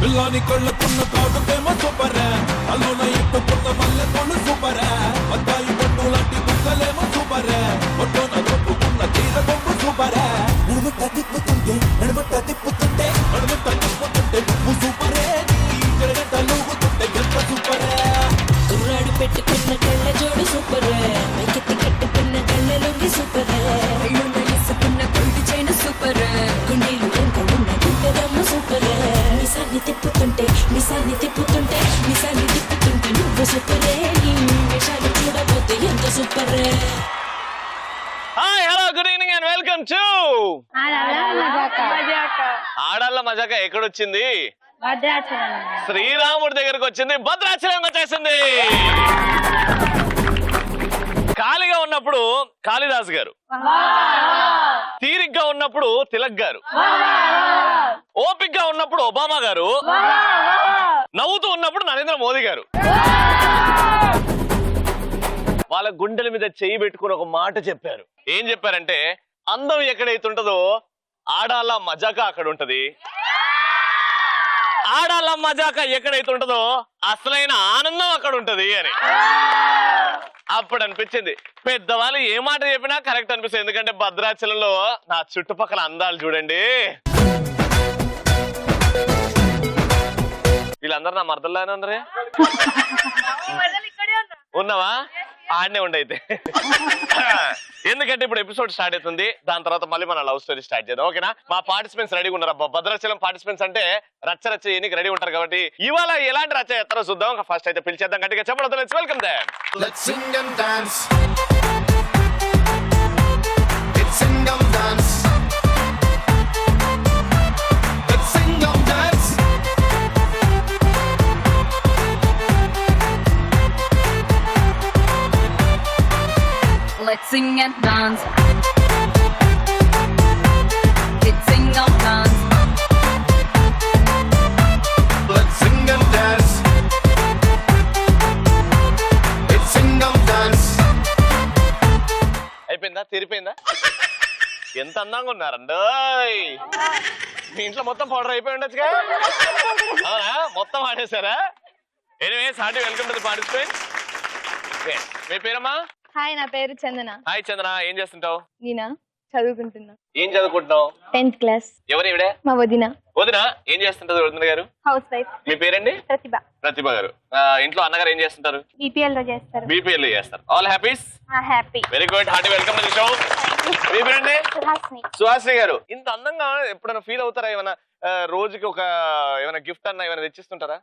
పిల్లాని కళ్ళకున్న కాటుకేమో super, అల్లున ఇప్పుకున్న మల్లె తోడు super, అద్దాయి పండు లాంటి బుక్కలేమో సూపర్, ఒడ్డున కొట్టుకున్న తీర బొమ్మ సూపర్, నడుమట్ట తిప్పుతుంటే నువ్వు సూపరే, నీ జరగంట లూగుతుంటే గంట సూపరే. కుర్రాడు పెట్టుకున్న కళ్ళ జోడు సూపర్, మైకెత్తి కట్టుకున్న కళ్ళ లొంగి సూపర్, కళ్ళున్న ఇసుకున్న గొంతు చైన సూపర్, గుండెలు వెంకడున్న గుండెదమ్మ సూపర్, మిసాన్ని తిప్పుతుంటే నువ్వు సూపరే, నీ వేషాలు చూడబోతే ఎంత super. Hi hello good evening and welcome to Aadalla Majaka. ఎక్కడొచ్చింది? శ్రీరాముడి దగ్గరకు వచ్చింది, భద్రాచలం వచ్చేసింది. ఖాళీగా ఉన్నప్పుడు కాళిదాస్ గారు, తీరిగ్గా ఉన్నప్పుడు తిలక్ గారు, ఓపిక్గా ఉన్నప్పుడు ఒబామా గారు, నవ్వుతూ ఉన్నప్పుడు నరేంద్ర మోదీ గారు. వాళ్ళ గుండెల మీద చెయ్యి పెట్టుకుని ఒక మాట చెప్పారు. ఏం చెప్పారంటే, అందం ఎక్కడైతుంటదో ఆడాళ్ళ మజాక అక్కడ ఉంటది, ఆడాళ్ళ మజాక ఎక్కడైతుంటదో అసలైన ఆనందం అక్కడ ఉంటది అని. అప్పుడు అనిపించింది, పెద్దవాళ్ళు ఏ మాట చెప్పినా కరెక్ట్ అనిపిస్తుంది. ఎందుకంటే భద్రాచలంలో నా చుట్టుపక్కల అందాలు చూడండి. వీళ్ళందరూ నా మరదల్లానే అందరే ఉన్నావా? ఆడనే ఉండైతే. ఎందుకంటే ఇప్పుడు ఎపిసోడ్ స్టార్ట్ అవుతుంది, దాని తర్వాత మళ్ళీ మన లవ్ స్టోరీ స్టార్ట్ చేద్దాం. ఓకేనా? మా పార్టిసిపెంట్స్ రెడీగా ఉన్నారు. భద్రాచలం పార్టిసిపెంట్స్ అంటే రచ్చ ఎన్నికి రెడీ ఉంటారు కాబట్టి ఇవాళ ఎలాంటి రచ్చ ఎత్తారో చూద్దాం. ఫస్ట్ అయితే పిలిచేద్దాం, గట్టిగా చెప్పడం. Let's welcome them. Let's sing and dance. Let's sing and dance. Let's sing and dance. Let's sing and dance. Let's sing and dance. Let's sing and dance. Let's sing and dance. అయిపోయిందా? తీరిపోయిందా? ఎంత అందంగా ఉన్నారండి. మీ ఇంట్లో మొత్తం powder అయిపోయి ఉండొచ్చుగా. అవునా? మొత్తం ఆడేశారా? Anyways hearty welcome to the participant. మీ పేరమ్మా? హాయ్, నా పేరు చందన. హాయ్ చందన, ఏం చేస్తుంటావు? నేనా చదువుకుంటున్నా. ఏం చదువుకుంటున్నావు? 10th class. ఎవరు ఇవిడే? మా వదిన. వదిన ఏం చేస్తుంటారు? వదిన గారు హౌస్ వైఫ్. మీ పేరండి? ప్రతిభ. ప్రతిభ గారు. ఇంట్లో అన్నగారు ఏం చేస్తుంటారు? BPL లో చేస్తారు. BPL లో చేస్తారు. All happies? Happy. Very good, hearty welcome to the show. మీ పేరండి? సుహాస్ని. సుహాస్ని గారు. ఇంత అందంగా ఎప్పుడైనా ఫీల్ అవుతారా? ఏమైనా రోజుకి ఒక ఏమైనా గిఫ్ట్ అన్నా ఏమైనా తెచ్చిస్తుంటారా?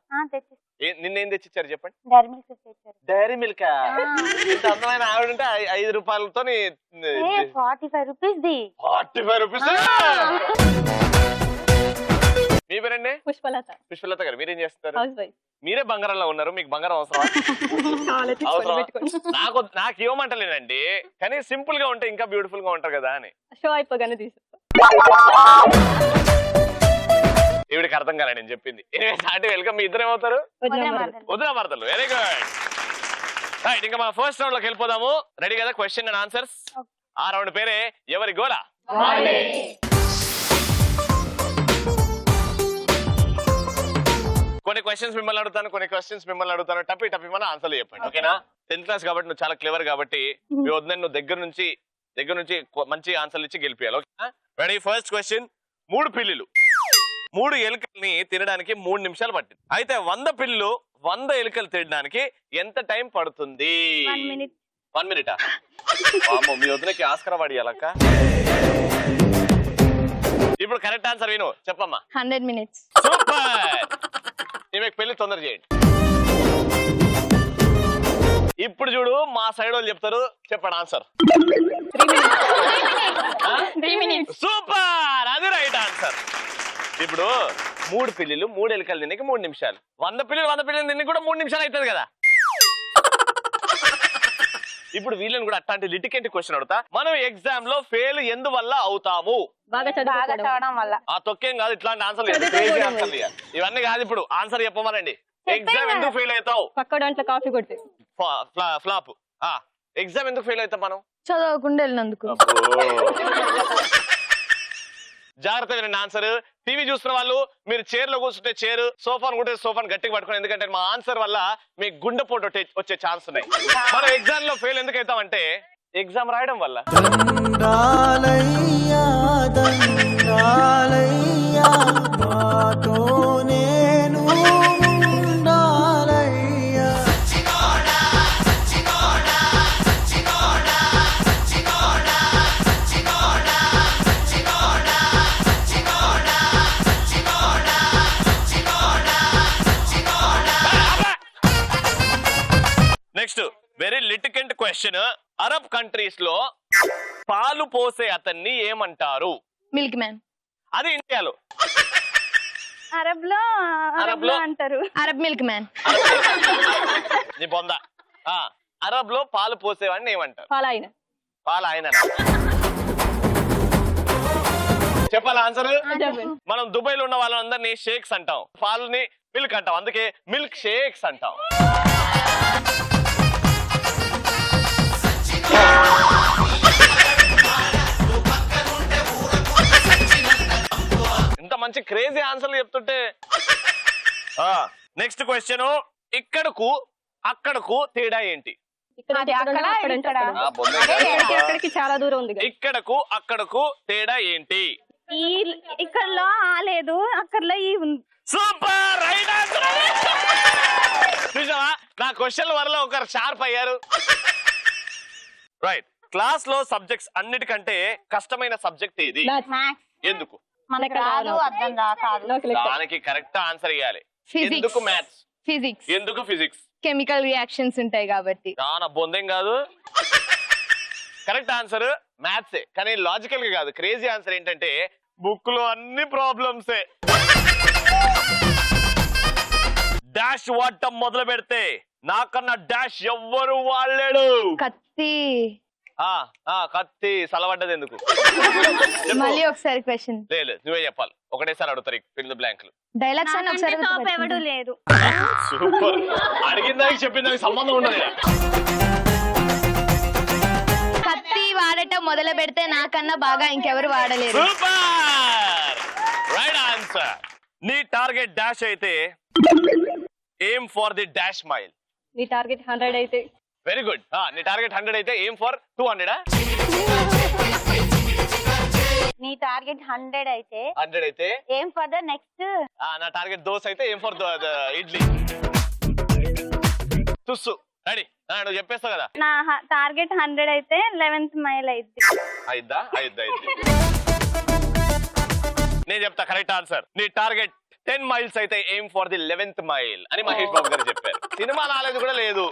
నిన్నేం తెచ్చిచ్చారు చెప్పండి? డైరీ మిల్క్ తెచ్చారు. Dairy Milk. ఇంత అందమైన ఆవిడ ఉంటే 5 రూపాయలతో 45 రూపీస్ ది. 45 రూపీస్. మీ పేరండి? పుష్పలత. పుష్పలత గారు, మీరేం చేస్తారు? House wife. మీరే బంగారంలో ఉన్నారు, మీకు బంగారం అవసరం? నాకు ఇవ్వమంటలేనండి, కానీ సింపుల్ గా ఉంటే ఇంకా బ్యూటిఫుల్ గా ఉంటారు కదా అని. షో అయిపోగానే తీసు. ఈవిడికి అర్థం కాలే నేను చెప్పింది. వెల్కమ్. మీ ఇద్దరు ఏమవుతారు? వదిన మరదలు. Very good. రైట్, ఇంకా మా ఫస్ట్ రౌండ్ లోకి వెళ్ళిపోదాము. రెడీ కదా? Question and answers. ఆ రౌండ్ పేరే ఎవరి గోలా. కొన్ని క్వశ్చన్స్ మిమ్మల్ని అడుగుతాను, కొన్ని క్వశ్చన్స్ మిమ్మల్ని అడుగుతాను. టప్పి మన ఆన్సర్లు చెప్పండి. ఓకేనా? 10th క్లాస్ కాబట్టి నువ్వు చాలా క్లెవర్ కాబట్టి మీ వద్ద నువ్వు దగ్గర నుంచి మంచి ఆన్సర్లు ఇచ్చి గెలిపియాలి. ఓకేనా? రెడీ? First question. 3 పిల్లులు 3 ఎలుకల్ని తినడానికి 3 నిమిషాలు పట్టింది. అయితే 100 పిల్లులు 100 ఎలుకలు తినడానికి ఎంత టైం పడుతుంది? 1 మినిటా? మీ వద్దకి ఆస్కర్ వాడియాలక్క. ఇప్పుడు కరెక్ట్ ఆన్సర్ విను, చెప్పమ్మా. 100 minutes. సూపర్. ఈమెకు పెళ్లి తొందర చేయండి. ఇప్పుడు చూడు, మా సైడ్ వాళ్ళు చెప్తారు, చెప్పండి ఆన్సర్. 3 minutes. సూపర్, అది రైట్ ఆన్సర్. ఇప్పుడు 3 పిల్లులు 3 ఎలుకలు తినకి 3 నిమిషాలు. 100 పిల్లులు తినకి కూడా 3 నిమిషాలు అవుతుంది కదా. ఇప్పుడు వీళ్ళని కూడా అట్లాంటి లిటికెంట్ క్వశ్చన్ అడుగుతా. మనం ఎగ్జామ్ లో ఫెయిల్ ఎందువల్ల అవుతాము? బాగా చదవడం వల్ల. ఆ తొక్కేం కాదు, ఇట్లాంటి ఆన్సర్ ఇవన్నీ కాదు. ఇప్పుడు ఆన్సర్ చెప్పమనండి. ఎగ్జామ్ ఎందుకు ఫెయిల్ అవుతావు? పక్క దాంట్లో కాఫీ కొట్టి. ఫ్లాప్. ఎగ్జామ్ ఎందుకు ఫెయిల్ అవుతాం మనం? చదవకుండా వెళ్ళినందుకు. జాగ్రత్త వినండి ఆన్సర్. టీవీ చూస్తున్న వాళ్ళు మీరు చైర్ లో కూర్చుంటే చైర్, సోఫాను కూర్చుంటే సోఫాను గట్టిగా పట్టుకోండి. ఎందుకంటే మా ఆన్సర్ వల్ల మీ గుండె పోటు వచ్చే ఛాన్స్ ఉన్నాయి. మనం ఎగ్జామ్ లో ఫెయిల్ ఎందుకు అవుతామంటే ఎగ్జామ్ రాయడం వల్ల. దండాలయ్యా దండాలయ్యా మాతో నేను ఉండాలయ్యా. నెక్స్ట్ వెరీ లిటికెంట్ క్వశ్చన్. అరబ్ కంట్రీస్ లో పాలు పోసే అతన్ని ఏమంటారు? Milk man. అది ఇండియాలో. అరబ్ లో అంటారు అరబ్ మిల్క్ మ్యాన్. నీ బొంద. అరబ్ లో పాలు పోసేవాడిని ఏమంటారు? పాలాయన. పాలాయన చెప్పాలా ఆన్సర్? మనం దుబాయ్ లో ఉన్న వాళ్ళందరినీ షేక్స్ అంటాం, పాలని మిల్క్ అంటాం, అందుకే మిల్క్ షేక్స్ అంటాం. ఇంత మంచి క్రేజీ ఆన్సర్లు చెప్తుంటే. Next question. ఇక్కడకు అక్కడకు తేడా ఏంటి? ఇక్కడికి చాలా దూరం ఉంది. ఇక్కడకు అక్కడకు తేడా ఏంటి? ఇక్కడలో లేదు, అక్కడలో ఈ ఉంది. Super, right answer. చూసావా, నా క్వశ్చన్ వల్ల ఒకరు షార్ప్ అయ్యారు. రైట్. క్లాస్ లో సబ్జెక్ట్స్ అన్నిటికంటే కష్టమైన సబ్జెక్ట్ ఇది. ఎందుకు? దానికి కరెక్ట్ ఆన్సర్ ఇవ్వాలి. ఎందుకు మ్యాథ్స్? ఫిజిక్స్. ఎందుకు ఫిజిక్స్? కెమికల్ రియాక్షన్స్ ఉంటాయి కాబట్టి. చాలా బొందేం కాదు. కరెక్ట్ ఆన్సర్ మ్యాథ్సే, కానీ లాజికల్ గా కాదు. క్రేజీ ఆన్సర్ ఏంటంటే బుక్ లో అన్ని ప్రాబ్లమ్సే. డాష్ వాడటం మొదలు పెడితే నాకన్నా డాష్ ఎవ్వరు వాడలేడు. కత్తి. కత్తి సలవడ్డది ఎందుకు? మళ్ళీ ఒకసారి క్వశ్చన్. లేదు, నువ్వే చెప్పాలి. ఒకటేసారి అడుగుతారు ఫిల్ ది బ్లాంక్లు. డైలాగ్స్ అని ఒకసారి ఎవడు లేదు. సూపర్. అడిగిన దానికి చెప్పిన దానికి సంబంధం ఉండదు. కత్తి వాడటం మొదలు పెడితే నాకన్నా బాగా ఇంకెవరు వాడలేరు. Super, right answer. నీ టార్గెట్ డాష్ అయితే aim for the dash mile. నీ టార్గెట్ 100 అయితే. Very good. నీ టార్గెట్ 100 అయితే ఎయిమ్ ఫర్ 200. నీ టార్గెట్ 100 అయితే 100 అయితే ఏం ఫర్ ద నెక్స్ట్. నా టార్గెట్ దోశ అయితే ఎయిమ్ ఫర్ ఇడ్లీ. తుస్సు. రెడీ? నువ్వు చెప్పేస్తావు కదా. నా టార్గెట్ 100 అయితే 11th మైల్ అయింది. అయిద్దా? అయిద్ది. నేను చెప్తా కరెక్ట్ ఆన్సర్. నీ టార్గెట్ 10 మైల్స్ అయితే aim for the 11th mile అని మహేష్ బాబు గారు చెప్పారు. సినిమా నాలెడ్జ్ కూడా లేదు.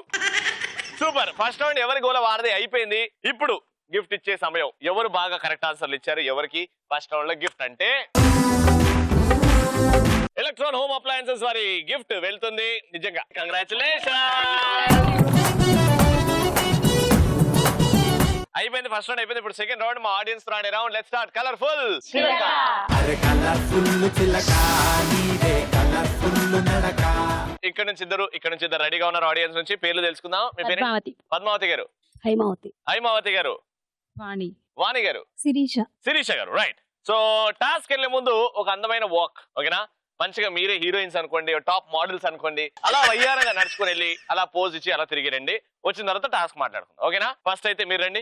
సూపర్. ఫస్ట్ రౌండ్ ఎవరి గోల వారదే అయిపోయింది. ఇప్పుడు గిఫ్ట్ ఇచ్చే సమయం. ఎవరు బాగా కరెక్ట్ ఆన్సర్లు ఇచ్చారు, ఎవరికి ఫస్ట్ రౌండ్ లో గిఫ్ట్ అంటే ఎలక్ట్రాన్ హోమ్ అప్లయన్సెస్ వారి గిఫ్ట్ వెళ్తుంది. నిజంగా కంగ్రాచులేషన్. అయిపోయింది ఫస్ట్ రౌండ్ అయిపోయింది. ఇప్పుడు సెకండ్ రౌండ్. మా ఆడియన్స్ రాండి రౌండ్. Let's start. కలర్ఫుల్ ఇక్కడ నుంచి ఇద్దరు రెడీగా ఉన్నారు. ఆడియన్స్ నుంచి పేర్లు తెలుసుకుందాం. మీ పేరు? పద్మావతి గారు. హైమావతి గారు. వాణి గారు. శిరీష గారు. రైట్. సో టాస్క్ వెళ్లే ముందు ఒక అందమైన వాక్. ఓకేనా? మంచిగా మీరే హీరోయిన్స్ అనుకోండి, టాప్ మోడల్స్ అనుకోండి, అలా వయ్యారంగా నడుచుకుని వెళ్ళి అలా పోజ్ ఇచ్చి అలా తిరిగి రండి. వచ్చిన తర్వాత టాస్క్ మాట్లాడుకుందాం. ఓకేనా? ఫస్ట్ అయితే మీరు రండి.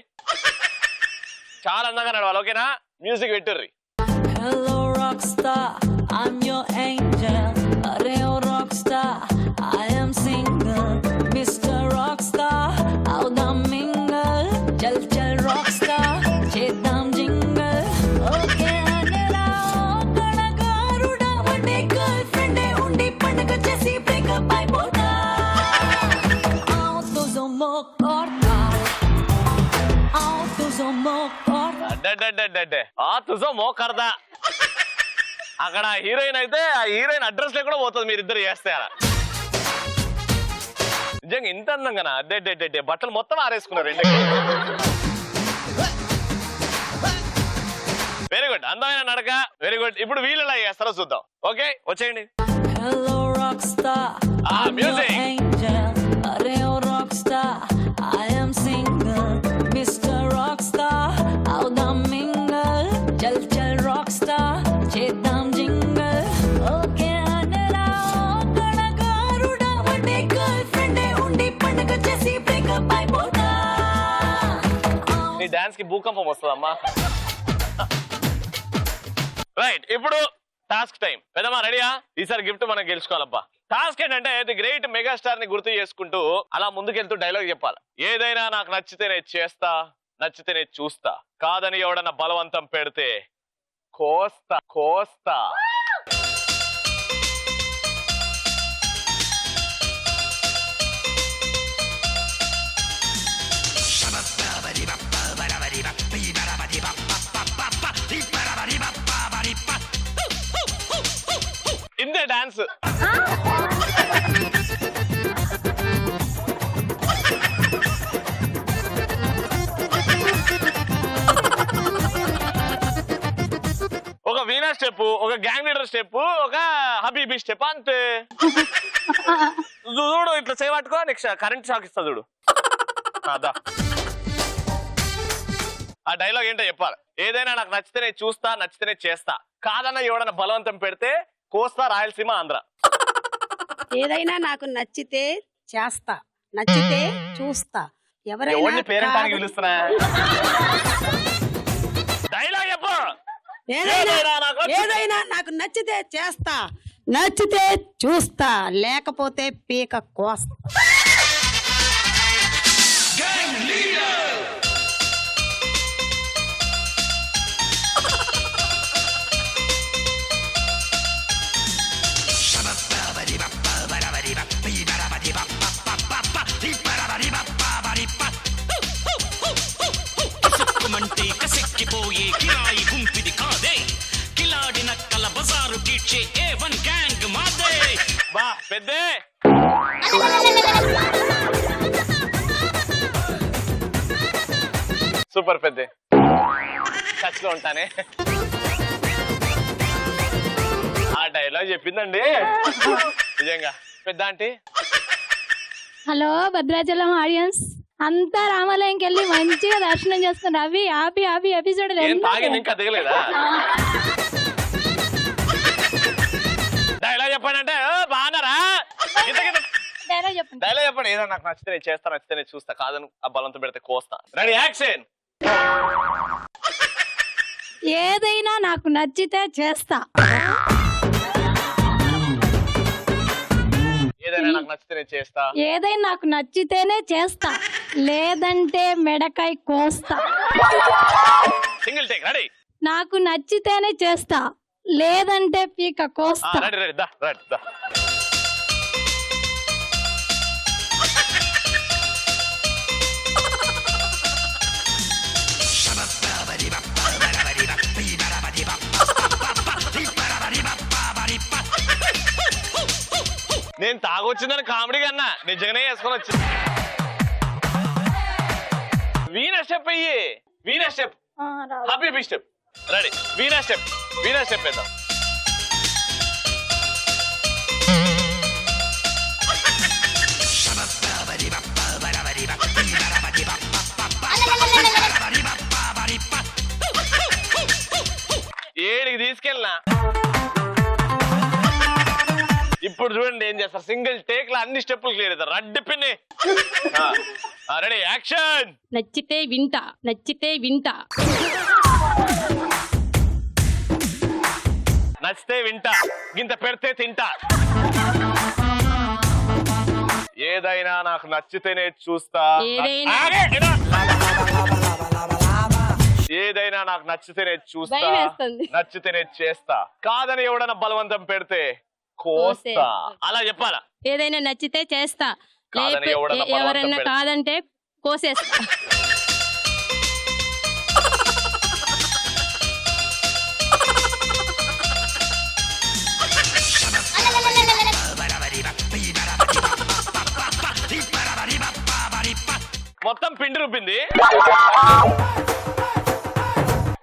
చాలా అందంగా నడవాలి. ఓకేనా? Music పెట్టుర్రి. Hello rockstar, I'm your angel. Real rockstar, I am single. Mr. Rockstar, out the mingle. Chal chal rockstar, chedam jingle. Okay anela, kalagaruda, one girlfriend undi pandaga chesi break up aipota. Out to zomo korta, out to zomo korta. తుజో మోకర్దా. అక్కడ heroine అయితే ఆ heroine address లో కూడా పోతుంది మీరిద్దరు చేస్తే. అలా నిజంగా ఇంత అందంగా అడ్డే బట్టలు మొత్తం ఆరేసుకున్నారు. Very good. అందమైన నడక. Very good. ఇప్పుడు వీళ్ళు ఎలా చేస్తారో చూద్దాం. ఓకే, వచ్చేయండి. Hello rockstar, I'm your angel. Real rockstar, I am single. Mr. Rockstar, out the mingle. Chal chal rockstar, dance కి భూకంపం వస్తుందమ్మా. రైట్, ఇప్పుడు టాస్క్ టైం. పెద్దమ్మా రెడీయా? ఈసారి గిఫ్ట్ మనం గెలుచుకోవాలబ్బా. టాస్క్ ఏంటంటే ది గ్రేట్ మెగాస్టార్ ని గుర్తు చేసుకుంటూ అలా ముందుకెళ్తూ డైలాగ్ చెప్పాలి. ఏదైనా నాకు నచ్చితేనే చేస్తా, నచ్చితేనే చూస్తా, కాదని ఎవడన్నా బలవంతం పెడితే కోస్తా కోస్తా. ఇందే డాన్స్. ఒక వీణా స్టెప్, ఒక గ్యాంగ్ లీడర్ స్టెప్, ఒక హబీబీ స్టెప్, అంతే. చూడు ఇట్లా చేయబట్టుకో, నెక్స్ట్ కరెంట్ షాక్ ఇస్తా చూడు. అదా ఆ డైలాగ్ ఏంటో చెప్పాలి. ఏదైనా నాకు నచ్చితేనే చూస్తా, నచ్చితేనే చేస్తా, కాదన్న ఎవడన్నా బలవంతం పెడితే కోస్తా, రాయలసీమ, ఆంధ్ర. ఏదైనా నాకు నచ్చితే చేస్తా, నచ్చితే చూస్తా, ఎవరిని పేరెంటానికి పిలుస్తున్నా? డైలాగ్ చెప్పు. ఏదైనా నాకు నచ్చితే చేస్తా, నచ్చితే చూస్తా, లేకపోతే పీక కోస్తా. మంటే కసెక్కిపోయే కిరాయి గుంపిది కాదే, కిలాడి నక్కల బజారు కీడ్చే A1 గ్యాంగ్ మాదే. బా పెద్దే. సూపర్ పెద్దే, టచ్ లో ఉంటానే. ఆ డైలాగ్ చెప్పిందండి నిజంగా పెద్ద ఆంటీ. హలో భద్రాచలం ఆడియన్స్ అంతా రామాలయంకి వెళ్ళి మంచిగా దర్శనం చేసుకుని రవి హ్యాపీ హ్యాపీ ఎపిసోడ్. ఇంకా దిగలేదా? డైలాగ్ చెప్పండి. బాగున్నారా? డైలాగ్ చెప్పండి. డైలాగ్ చెప్పండి. ఏదో నాకు నచ్చితే చేస్తా, నచ్చితే చూస్తా, కాదని ఆ బలంతో పెడితే కోస్తా. Ready, action. ఏదైనా నాకు నచ్చితే చేస్తా, ఏదైనా నాకు నచ్చితేనే చేస్తా, ఏదైనా నాకు నచ్చితేనే చేస్తా, లేదంటే మెడకాయ కోస్తా. Single take. రెడీ. నాకు నచ్చితేనే చేస్తా, లేదంటే పీక కోస్తా. రెడీ రెడీ దా రెడీ దా. నేను తాగొచ్చిందని కామెడీ కన్నా నిజంగానే వేసుకొని వచ్చింది. వీణా స్టెప్ అయ్యి, వీణా స్టెప్, హబీబీ స్టెప్. రెడీ, వీణా స్టెప్, వీణా స్టెప్ వేద్దాం. ఏడికి తీసుకెళ్ళినా ఇప్పుడు చూడండి ఏం చేస్తారు. సింగిల్ టేక్ లో అన్ని స్టెప్పులు క్లియర్ అవుతారు. రడ్డి పిన్ని. Ready, action. నచ్చితే వింటా, నచ్చితే వింటా, నచ్చితే వింటా, గింత పెడితే తింటా, ఏదైనా నాకు నచ్చితేనే చూస్తా, ఏదైనా నాకు నచ్చితేనే చూస్తా, నచ్చితేనే చేస్తా, కాదని ఎవడన్నా బలవంతం పెడితే కోస్తా. అలా చెప్పాలా? ఏదైనా నచ్చితే చేస్తా, ఎవరైనా కాదంటే కోసేస్తా. మొత్తం పిండి రూపింది.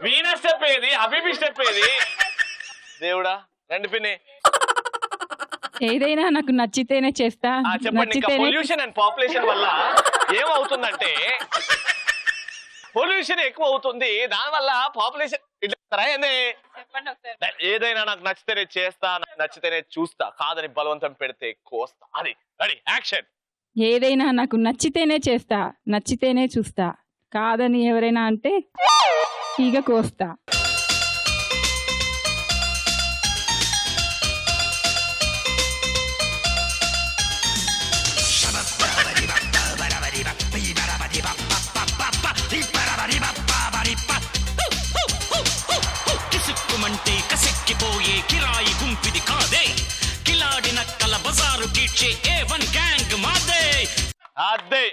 వీణా స్టెప్ ఏది, హబీబీ స్టెప్ ఏది? దేవుడా, రెండు పిన్ని. ఏదైనా నాకు నచ్చితేనే చేస్తా. చెప్పండి. ఇంకా పొల్యూషన్ అండ్ పాపులేషన్ వల్ల ఏమవుతుందంటే పొల్యూషన్ ఎక్కువ అవుతుంది, దానివల్ల పాపులేషన్ ఇట్లా. ఏదైనా నాకు నచ్చితేనే చేస్తా, నచ్చితేనే చూస్తా, కాదని బలవంతం పెడితే కోస్తా. అది రెడీ, యాక్షన్. ఏదైనా నాకు నచ్చితేనే చేస్తా, నచ్చితేనే చూస్తా, కాదని ఎవరైనా అంటే ఈగ కోస్తా. కిసుక్కుమంటే కసెక్కిపోయే కిరాయి గుంపిది కాదే, కిలాడి నక్కల బజారు కీడ్చే A1 గ్యాంగ్ మాదే. అదే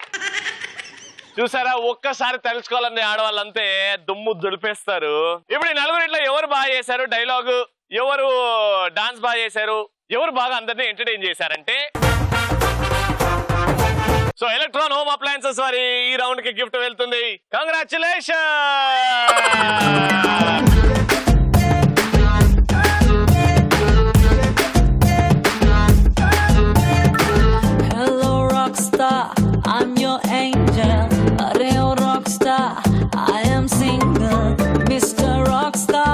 చూసారా, ఒక్కసారి తెలుసుకోవాలని ఆడవాళ్ళంతే దుమ్ము దులిపేస్తారు. ఇప్పుడు ఈ నలుగురిట్లో ఎవరు బాగా చేశారు డైలాగు, ఎవరు డాన్స్ బాగా చేశారు, ఎవరు బాగా అందరినీ ఎంటర్టైన్ చేశారంటే సో ఎలక్ట్రాన్ హోమ్ అప్లయన్సెస్ వారి ఈ రౌండ్ కి గిఫ్ట్ వెళ్తుంది. Congratulation. Hello rockstar, I'm your angel. Areo rockstar, I am single. Mr. Rockstar,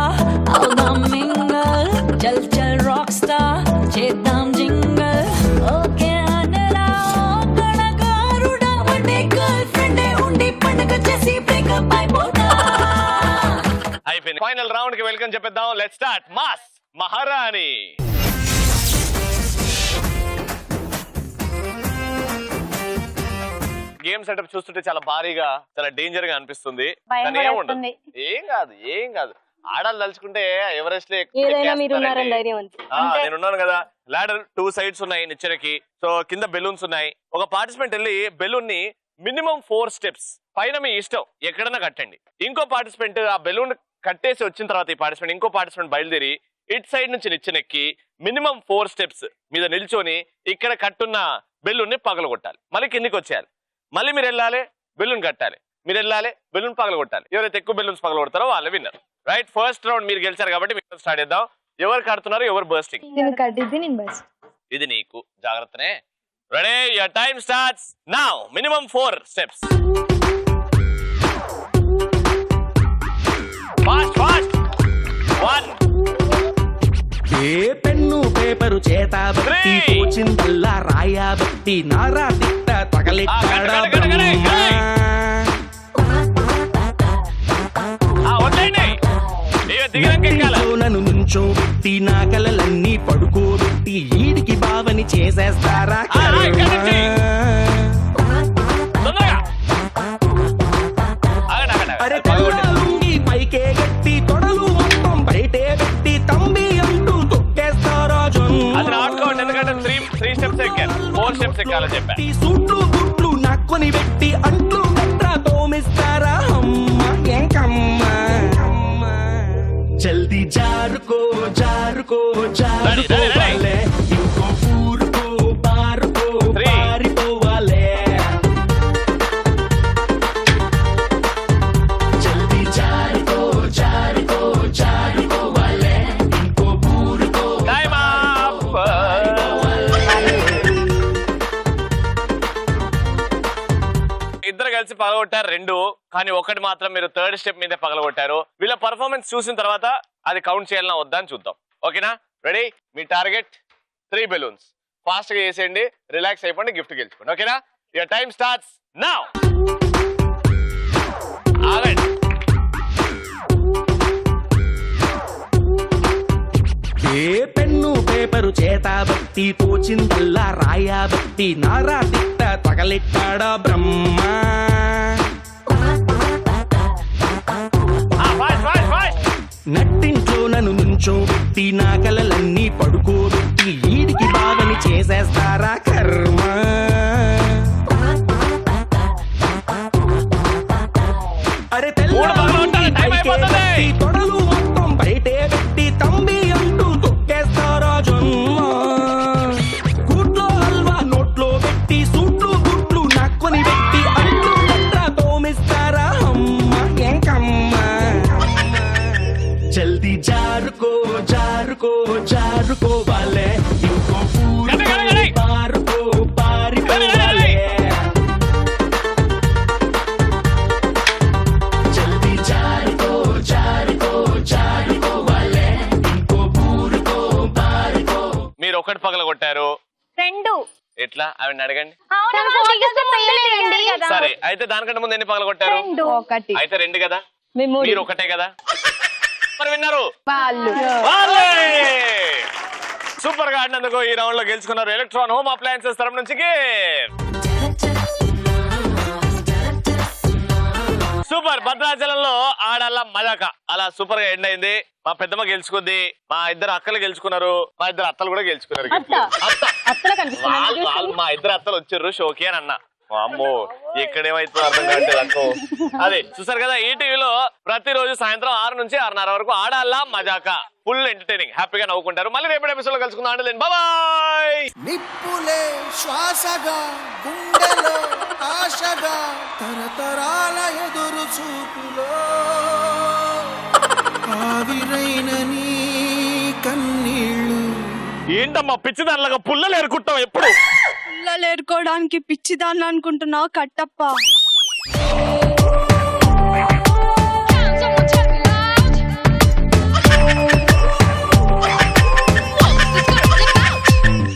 I'll not mingle. Chal chal rockstar, chedam jingle. Okay anela, kanagaruda, one girlfriend undi pandaga chesi break up అయిపోతా. అయిపోయింది. Final round కి welcome చెప్పేద్దాం. Let's start. Mass మహారాణి. Game setup చూస్తుంటే చాలా భారీగా, చాలా danger గా అనిపిస్తుంది. భయం కానీ కూడా ఏముండదు, వేస్తుంది. ఏం కాదు. ఆడాలి తలుచుకుంటే ఎవరెస్ట్ అంతే. నేనున్నాను కదా. లాడర్ 2 సైడ్స్ ఉన్నాయి నిచ్చెనకి. సో కింద బెలూన్స్ ఉన్నాయి. ఒక పార్టిసిపెంట్ వెళ్ళి బెలూన్ ని మినిమం 4 స్టెప్స్ పైన మీ ఇష్టం ఎక్కడన్నా కట్టండి. ఇంకో పార్టిసిపెంట్ ఆ బెలూన్ కట్టేసి వచ్చిన తర్వాత ఈ పార్టిసిపెంట్ ఇంకో పార్టిసిపెంట్ బయలుదేరి ఇట్ సైడ్ నుంచి నిచ్చెనెక్కి మినిమం 4 స్టెప్స్ మీద నిల్చొని ఇక్కడ కట్టున్న బెలూన్ ని పగలగొట్టాలి. మళ్ళీ కిందికి వచ్చేయాలి. మళ్ళీ మీరు వెళ్ళాలి, బెలూన్ కట్టాలి. మీరు వెళ్ళాలి, బెలూన్ పగలగొట్టాలి. ఎవరైతే ఎక్కువ బెలూన్స్ పగలగొడతారో వాళ్ళు విన్నర్. రైట్, ఫస్ట్ రౌండ్ మీరు గెలిచారు కాబట్టి మీరు స్టార్ట్ చేద్దాం. ఎవరు కడుతున్నారు, ఎవరు బర్స్టింగ్? ఇది నీకు జాగ్రత్తనే. Ready, your time starts now. Minimum 4 steps. Fast fast. 1 ఏ పెన్ను పేపరు చేత బట్టి పోచిందల్లా రాయా బట్టి నారా తిట్ట తగలెట్టాడా బ్రహ్మ. నన్ను నుంచోబెట్టి నా కలలన్నీ పడుకోబెట్టి ఈడికి బావని చేసేస్తారా అరే తెల్లాలుంగి పైకే గట్టి తొడలు మొత్తం బయటే పెట్టి తంబి అంటూ తొక్కేస్తారా ఎందుకంటే 3 స్టెప్స్ ఎక్కారు, 4 స్టెప్స్ ఎక్కాలని చెప్పి సూట్లు గుట్లు నక్కుని పెట్టి అంట్లు గట్రా తోమిస్తారా అమ్మ ఎంకమ్మ. జల్దీ జారుకో జారుకో జారుకో వాలే, ఇంకో ఊరుకో బారుకో పారిపోవాలే. జల్దీ జారుకో జారుకో జారుకో వాలే, ఇంకో ఊరుకో. Time up. ఇద్దరు కలిసి పగలగొట్టారు 2, కానీ ఒకటి మాత్రం మీరు 3rd స్టెప్ మీదే పగలగొట్టారు. వీళ్ళ పర్ఫార్మెన్స్ చూసిన తర్వాత అది కౌంట్ చేయాలన్నా వద్దా అని చూద్దాం. ఓకేనా? రెడీ? మీ టార్గెట్ 3 బెలూన్స్. ఫాస్ట్ గా చేసేయండి, రిలాక్స్ అయిపోండి, గిఫ్ట్ గెలుచుకోండి. ఓకేనా? Your time starts now. ఆగండి. ఏ పెన్ను పేపరు చేత బట్టి పోచిందల్లా రాయా బట్టి నారా తిట్ట తగలెట్టాడా బ్రహ్మ. నట్టింట్లో నన్ను నుంచోబెట్టి నా కలలన్నీ పడుకోబెట్టి ఈడికి బావని చేసేస్తారా కర్మ. అరే తెల్లాలి తొడలు మొత్తం బయటే పెట్టి తంబి అంటూ తొక్కేస్తారా జన్మ. కూట్లో హల్వా నోట్లో పెట్టి సూట్లు గుట్లు నక్కుని పెట్టి అంటూ గట్రా తోమిస్తారా అమ్మ ఎంకమ్మ. జల్దీ జారుకో జారుకో జారుకో వాలే, ఇంకో ఊరుకో పారుకో పారిపోవాలే. జల్దీ జారుకో జారుకో జారుకో వాలే, ఇంకో ఊరుకో పారుకో. మీరు ఒకటి పగలగొట్టారు. 2 ఎట్లా ఆవిడ అడగండి. కదా. సరే అయితే దానికంటే ముందు ఎన్ని పగల కొట్టారు? ఒకటి. అయితే 2 కదా, మేము మూడు. మీరు ఒకటే కదా, మరి విన్నారు వాళ్ళు. సూపర్ గా ఆడినందుకు ఈ రౌండ్ లో గెలుచుకున్నారు ఎలక్ట్రాన్ హోమ్ అప్లయన్సెస్ తరపు నుంచి సూపర్. భద్రాచలంలో ఆడల్లా మజాక అలా సూపర్ గా ఎండ్ అయింది. మా పెద్దమ్మ గెలుచుకుంది, మా 2 అక్కలు గెలుచుకున్నారు, మా 2 అత్తలు కూడా గెలుచుకున్నారు. మా 2 అత్తలు వచ్చారు షోకి అని అన్న. అమ్మో ఎక్కడేమైతుందో అర్థం కావట్లేదు అనుకో. అదే చూసారు కదా, ఈ టీవీలో ప్రతిరోజు సాయంత్రం 6 నుంచి 6:30 వరకు ఆడాలా మజాక, ఫుల్ ఎంటర్టైనింగ్, హ్యాపీగా నవ్వుకుంటారు. మళ్ళీ రేపటి ఎపిసోడ్ లో కలుసుకుందాం. అండి బాయ్. నిప్పులే శ్వాసగా గుండెలో ఆశగా తరతరాల ఎదురు చూపులో ఆవిరైన నీ కన్నీళ్ళు. ఏంటమ్మా పిచ్చిదానిలాగా పుల్లలు ఏరుకుంటావు ఎప్పుడు? పిల్లలు ఏరుకోవడానికి పిచ్చిదాన్ని అనుకుంటున్నావు కట్టప్ప.